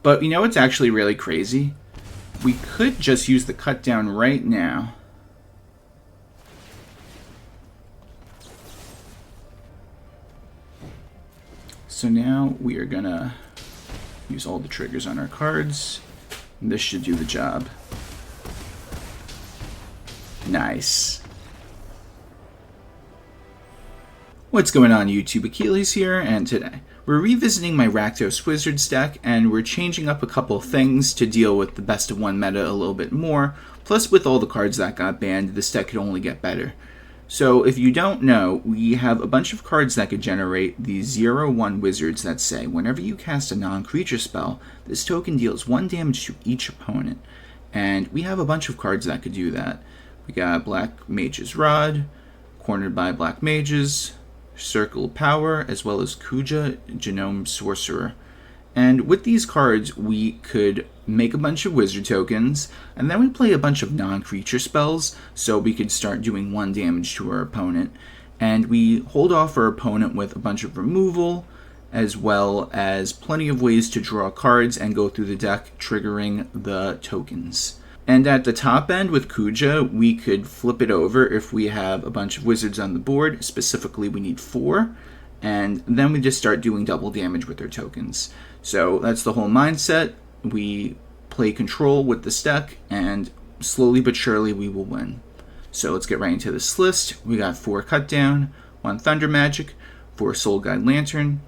But you know what's actually really crazy? We could just use the cut down right now. So now we are gonna use all the triggers on our cards. This should do the job. Nice. What's going on YouTube? Achilles here, and today we're revisiting my Rakdos Wizards deck, and we're changing up a couple of things to deal with the best of one meta a little bit more. Plus, with all the cards that got banned, this deck could only get better. So if you don't know, we have a bunch of cards that could generate these 0/1 wizards that say, whenever you cast a non-creature spell, this token deals 1 damage to each opponent. And we have a bunch of cards that could do that. We got Black Mage's Rod, Cornered by Black Mages, Circle of Power, as well as Kuja, Genome, Sorcerer. And with these cards, we could make a bunch of wizard tokens, and then we play a bunch of non-creature spells, so we could start doing 1 damage to our opponent. And we hold off our opponent with a bunch of removal, as well as plenty of ways to draw cards and go through the deck, triggering the tokens. And at the top end with Kuja, we could flip it over if we have a bunch of wizards on the board. Specifically, we need 4. And then we just start doing double damage with our tokens. So that's the whole mindset. We play control with this deck, and slowly but surely we will win. So let's get right into this list. We got 4 Cut Down, 1 Thunder Magic, 4 Soul Guide Lantern,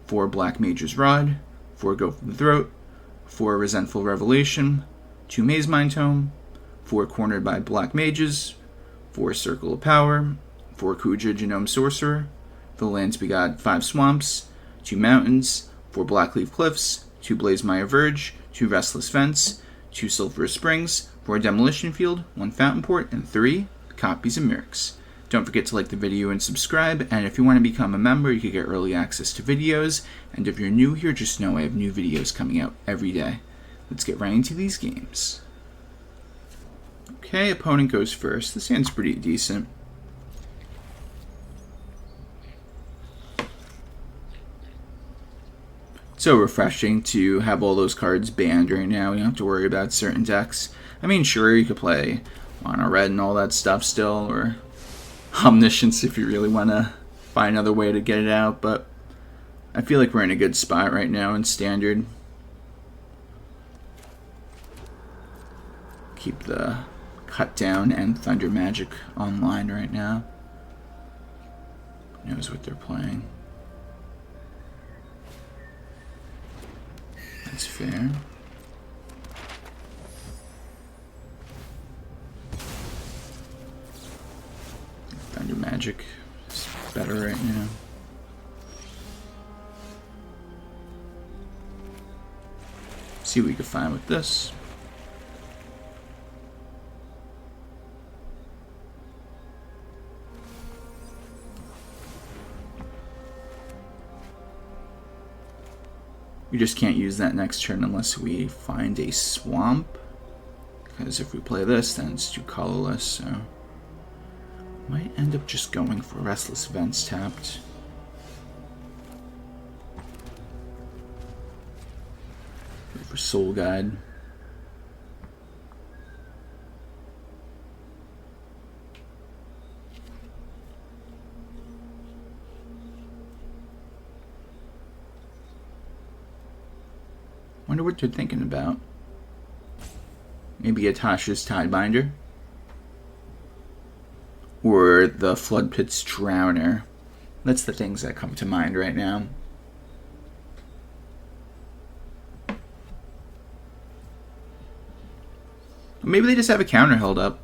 4 Black Mage's Rod, 4 Go for the Throat, 4 Resentful Revelation, 2 Mazemind Tome, 4 Cornered by Black Mages, 4 Circle of Power, 4 Kuja, Genome, Sorcerer. For the lands, we got 5 Swamps, 2 Mountains, 4 Blackcleave Cliffs, 2 Blazemire Verge, 2 Restless Vents, 2 Sulfurous Springs, 4 Demolition Field, 1 Fountainport, and 3 copies of Mirrex. Don't forget to like the video and subscribe, and if you want to become a member, you can get early access to videos, and if you're new here, just know I have new videos coming out every day. Let's get right into these games. Okay, opponent goes first. This hand's pretty decent. So refreshing to have all those cards banned right now. You don't have to worry about certain decks. I mean, sure, you could play Mono Red and all that stuff still, or Omniscience if you really want to find another way to get it out, but I feel like we're in a good spot right now in Standard. Keep the Cut Down and Thunder Magic online right now. Who knows what they're playing? That's fair. Thunder Magic is better right now. See what we can find with this. We just can't use that next turn unless we find a swamp. Because if we play this, then it's too colorless, so might end up just going for Restless Vents tapped. Go for Soul Guide. Wonder what they're thinking about. Maybe Atasha's Tidebinder? Or the Flood Pit's Drowner. That's the things that come to mind right now. Maybe they just have a counter held up.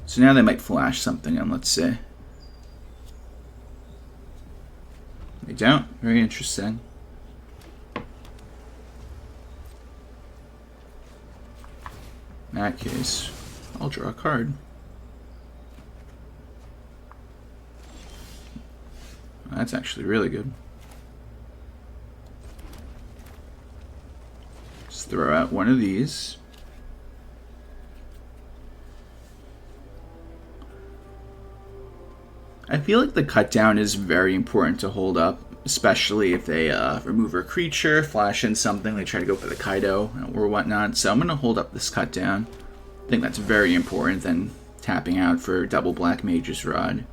So now they might flash something on, let's see. They don't. Very interesting. In that case, I'll draw a card. That's actually really good. Let's Let's throw out one of these. I feel like the cut down is very important to hold up, especially if they remove a creature, flash in something, they try to go for the Kaido or whatnot. So I'm going to hold up this cut down. I think that's very important than tapping out for double Black Mage's Rod.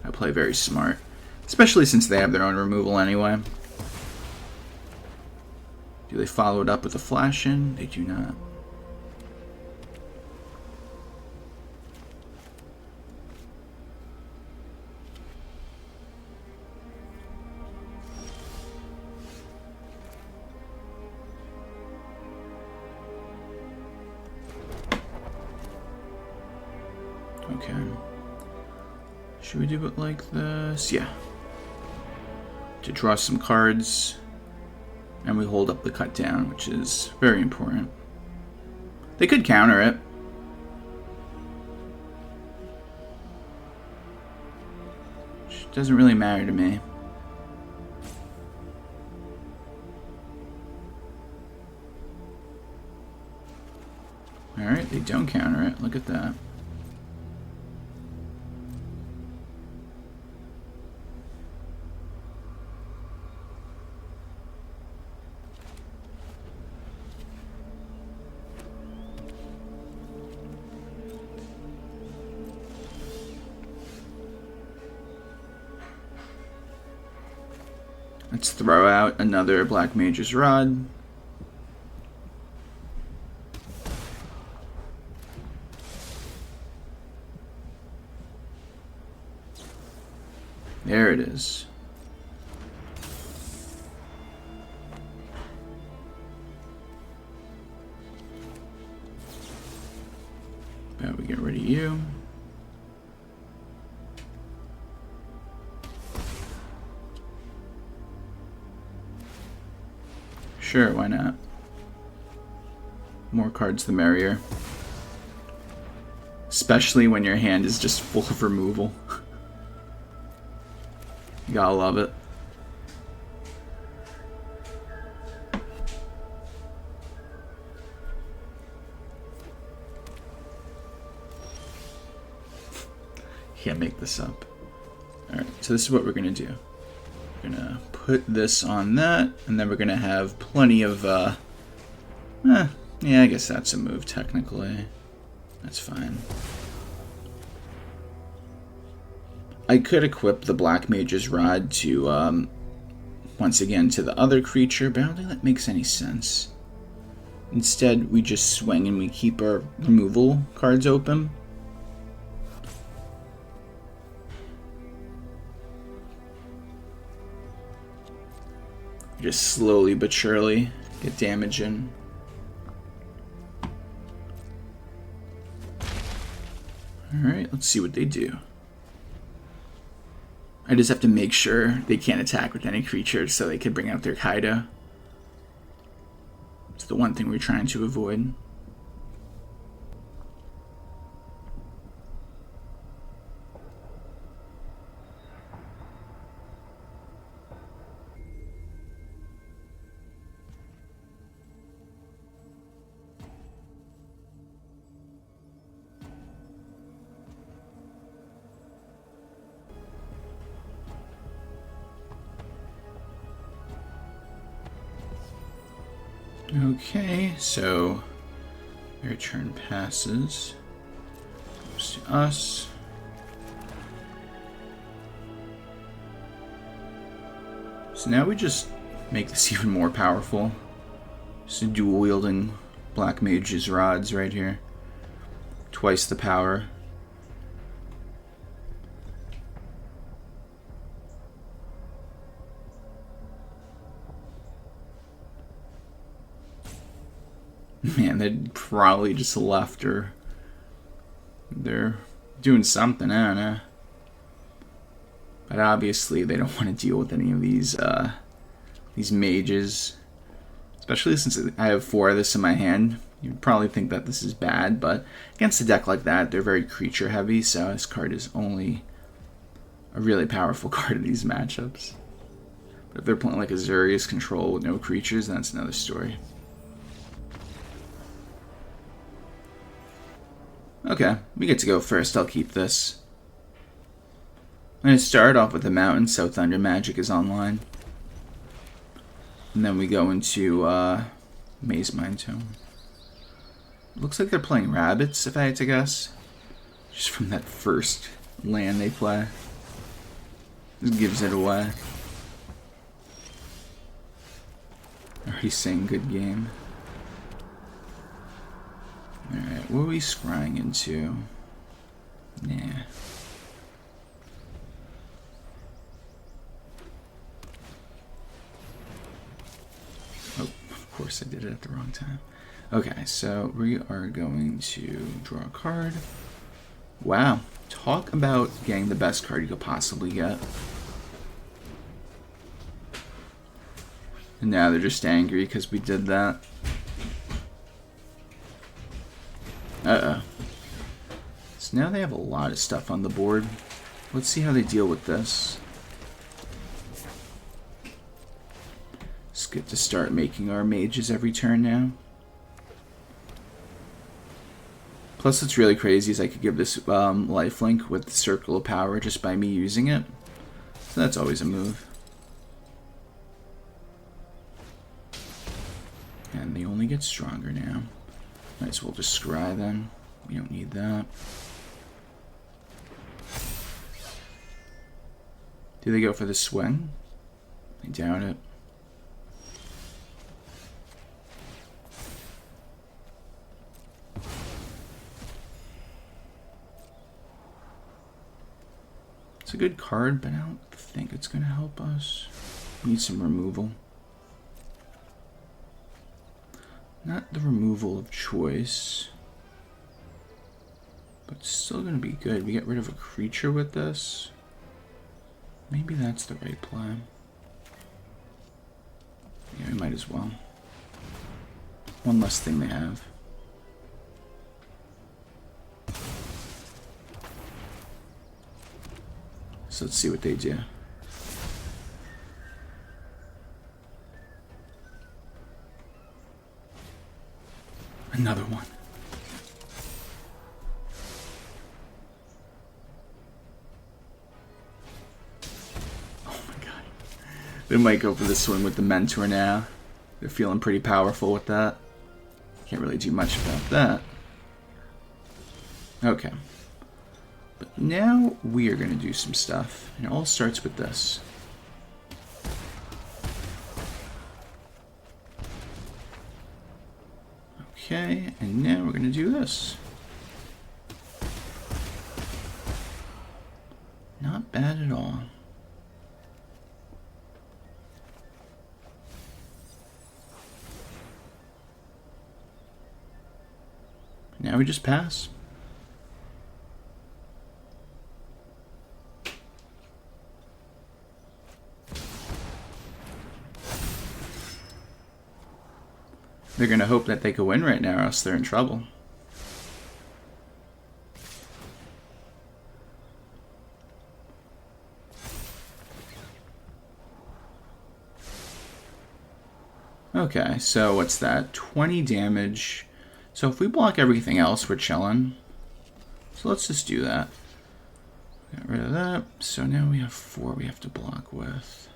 I play very smart, especially since they have their own removal anyway. Do they follow it up with a flash in? They do not. Okay. Should we do it like this? Yeah. To draw some cards, and we hold up the cut down, which is very important. They could counter it. Which doesn't really matter to me. Alright, they don't counter it. Look at that. Let's throw out another Black Mage's Rod. There it is. About we get rid of you. Sure, why not? More cards the merrier. Especially when your hand is just full of removal. You gotta love it. Can't make this up. Alright, so this is what we're gonna do. We're gonna put this on that, and then we're gonna have plenty of, yeah, I guess that's a move, technically. That's fine. I could equip the Black Mage's Rod to, once again, to the other creature, but I don't think that makes any sense. Instead, we just swing and we keep our removal cards open. Just slowly but surely get damage in. Alright, let's see what they do. I just have to make sure they can't attack with any creatures so they can bring out their Kaido. It's the one thing we're trying to avoid. Okay, so their turn passes. Goes to us. So now we just make this even more powerful. Just a dual wielding Black Mage's Rods right here. Twice the power. Man, they probably just left her. They're doing something, I don't know. But obviously they don't want to deal with any of these mages. Especially since I have 4 of this in my hand. You'd probably think that this is bad, but against a deck like that, they're very creature heavy, so this card is only a really powerful card in these matchups. But if they're playing like a Zurius control with no creatures, then that's another story. Okay, we get to go first. I'll keep this. I'm going to start off with the mountain, so Thunder Magic is online. And then we go into Mazemind Tome. Looks like they're playing rabbits, if I had to guess. Just from that first land they play. This gives it away. Already saying good game. Alright, what are we scrying into? Nah. Oh, of course I did it at the wrong time. Okay, so we are going to draw a card. Wow, talk about getting the best card you could possibly get. And now they're just angry because we did that. Uh-oh. So now they have a lot of stuff on the board. Let's see how they deal with this. Let's get to start making our mages every turn now. Plus, what's really crazy is I could give this lifelink with the Circle of Power just by me using it. So that's always a move. And they only get stronger now. Might as well just scry then. We don't need that. Do they go for the swing? I doubt it. It's a good card, but I don't think it's going to help us. We need some removal. Not the removal of choice, but still going to be good. We get rid of a creature with this. Maybe that's the right plan. Yeah, we might as well. One less thing they have. So let's see what they do. Another one. Oh my god. They might go for the swing with the Mentor now. They're feeling pretty powerful with that. Can't really do much about that. Okay. But now we are going to do some stuff. And it all starts with this. Okay, and now we're going to do this. Not bad at all. Now we just pass. They're going to hope that they can win right now, or else they're in trouble. Okay, so what's that? 20 damage. So if we block everything else, we're chilling. So let's just do that. Get rid of that. So now we have 4 we have to block with.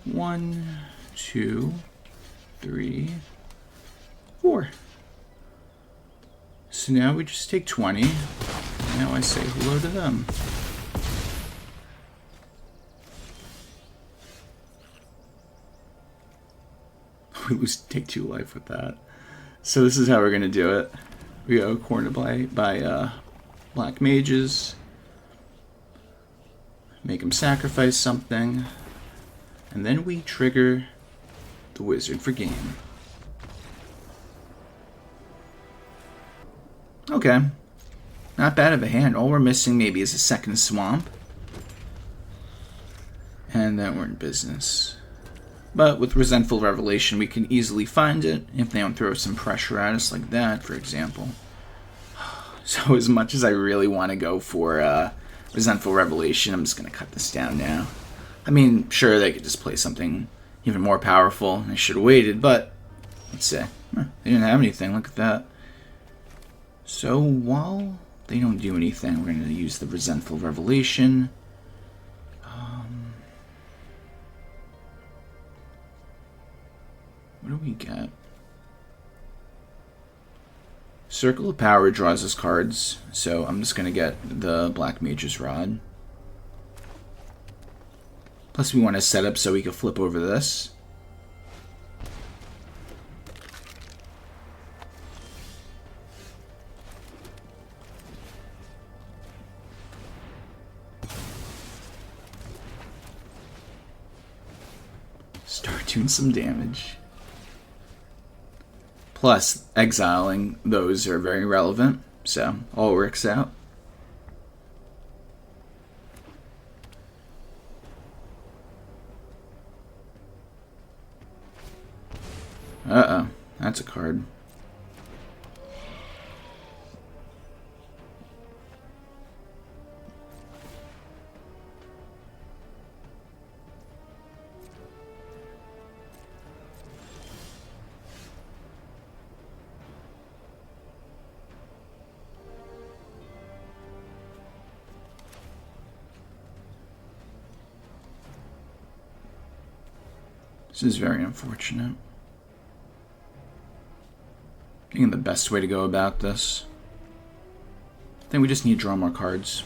1, 2, 3, 4. So now we just take 20. Now I say hello to them. We lose take 2 life with that. So this is how we're gonna do it. We go cornered by black mages. Make them sacrifice something. And then we trigger the wizard for game. Okay. Not bad of a hand. All we're missing maybe is a second swamp. And then we're in business. But with Resentful Revelation, we can easily find it if they don't throw some pressure at us like that, for example. So as much as I really want to go for Resentful Revelation, I'm just going to cut this down now. I mean, sure, they could just play something even more powerful. I should have waited, but let's say. They didn't have anything. Look at that. So while they don't do anything, we're going to use the Resentful Revelation. we get? Circle of Power draws us cards, so I'm just going to get the Black Mage's Rod. Plus we want to set up so we can flip over this. Start doing some damage. Plus, exiling those are very relevant, so all works out. Uh-oh, that's a card. This is very unfortunate. I think the best way to go about this. I think we just need to draw more cards.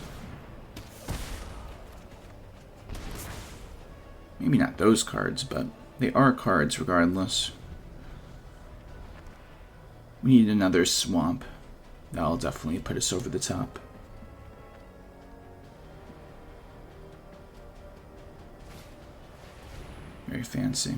Maybe not those cards, but they are cards regardless. We need another swamp. That'll definitely put us over the top. Very fancy.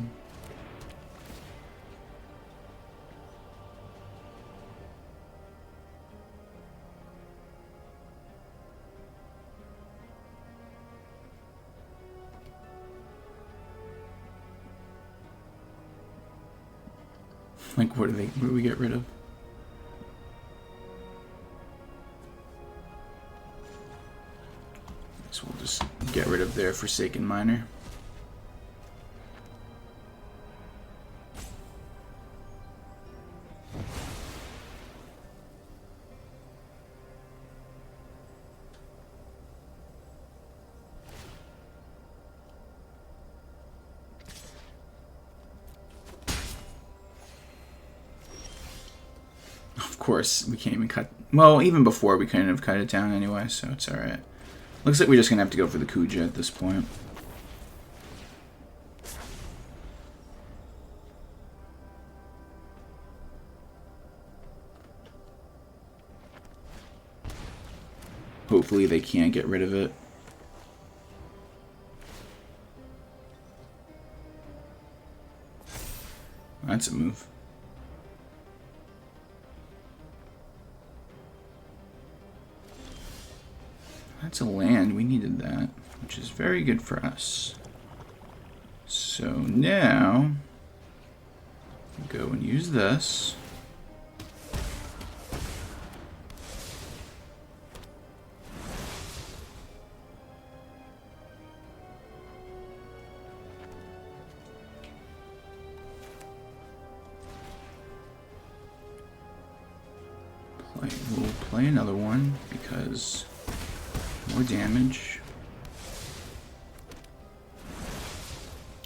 Like, what do we get rid of? So we'll just get rid of their Forsaken Miner. Of course, we can't even cut... Well, even before, we couldn't have cut it down anyway, so it's alright. Looks like we're just going to have to go for the Kuja at this point. Hopefully they can't get rid of it. That's a move. That's a land. We needed that, which is very good for us. So now, go and use this. We'll play another one because more damage.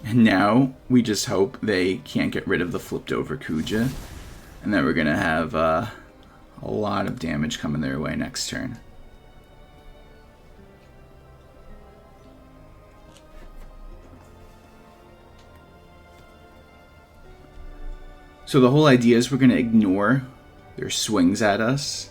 And now we just hope they can't get rid of the flipped over Kuja, and then we're gonna have a lot of damage coming their way next turn. So the whole idea is we're gonna ignore their swings at us.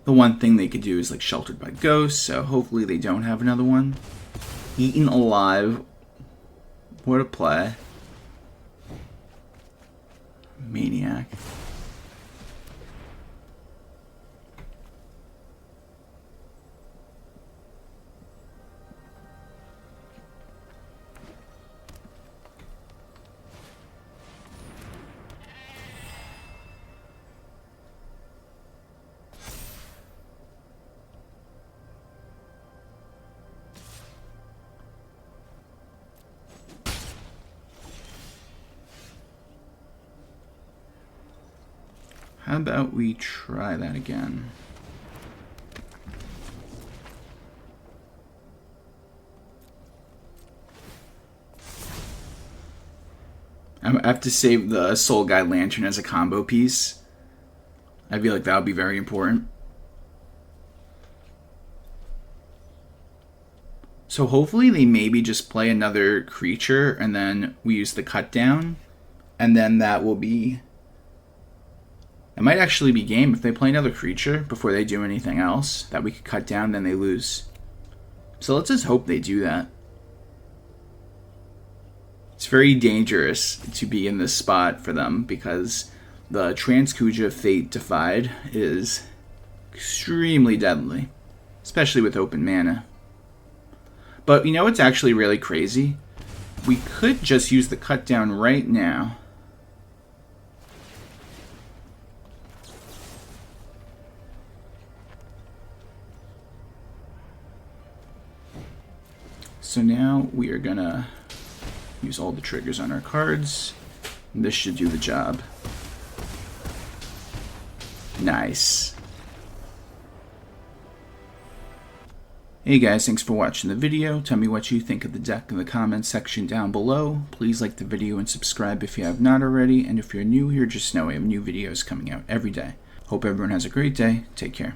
The one thing they could do is like Sheltered by Ghosts, so hopefully they don't have another one. Eaten Alive. What a play. Maniac. How about we try that again? I have to save the Soul Guide Lantern as a combo piece. I feel like that would be very important. So hopefully they maybe just play another creature and then we use the cut down. And then that will be... It might actually be game if they play another creature before they do anything else that we could cut down, then they lose. So let's just hope they do that. It's very dangerous to be in this spot for them because the Kuja Fate Defied is extremely deadly, especially with open mana. But you know what's actually really crazy? We could just use the cut down right now. So now we are gonna use all the triggers on our cards. And this should do the job. Nice. Hey guys, thanks for watching the video. Tell me what you think of the deck in the comments section down below. Please like the video and subscribe if you have not already. And if you're new here, just know I have new videos coming out every day. Hope everyone has a great day. Take care.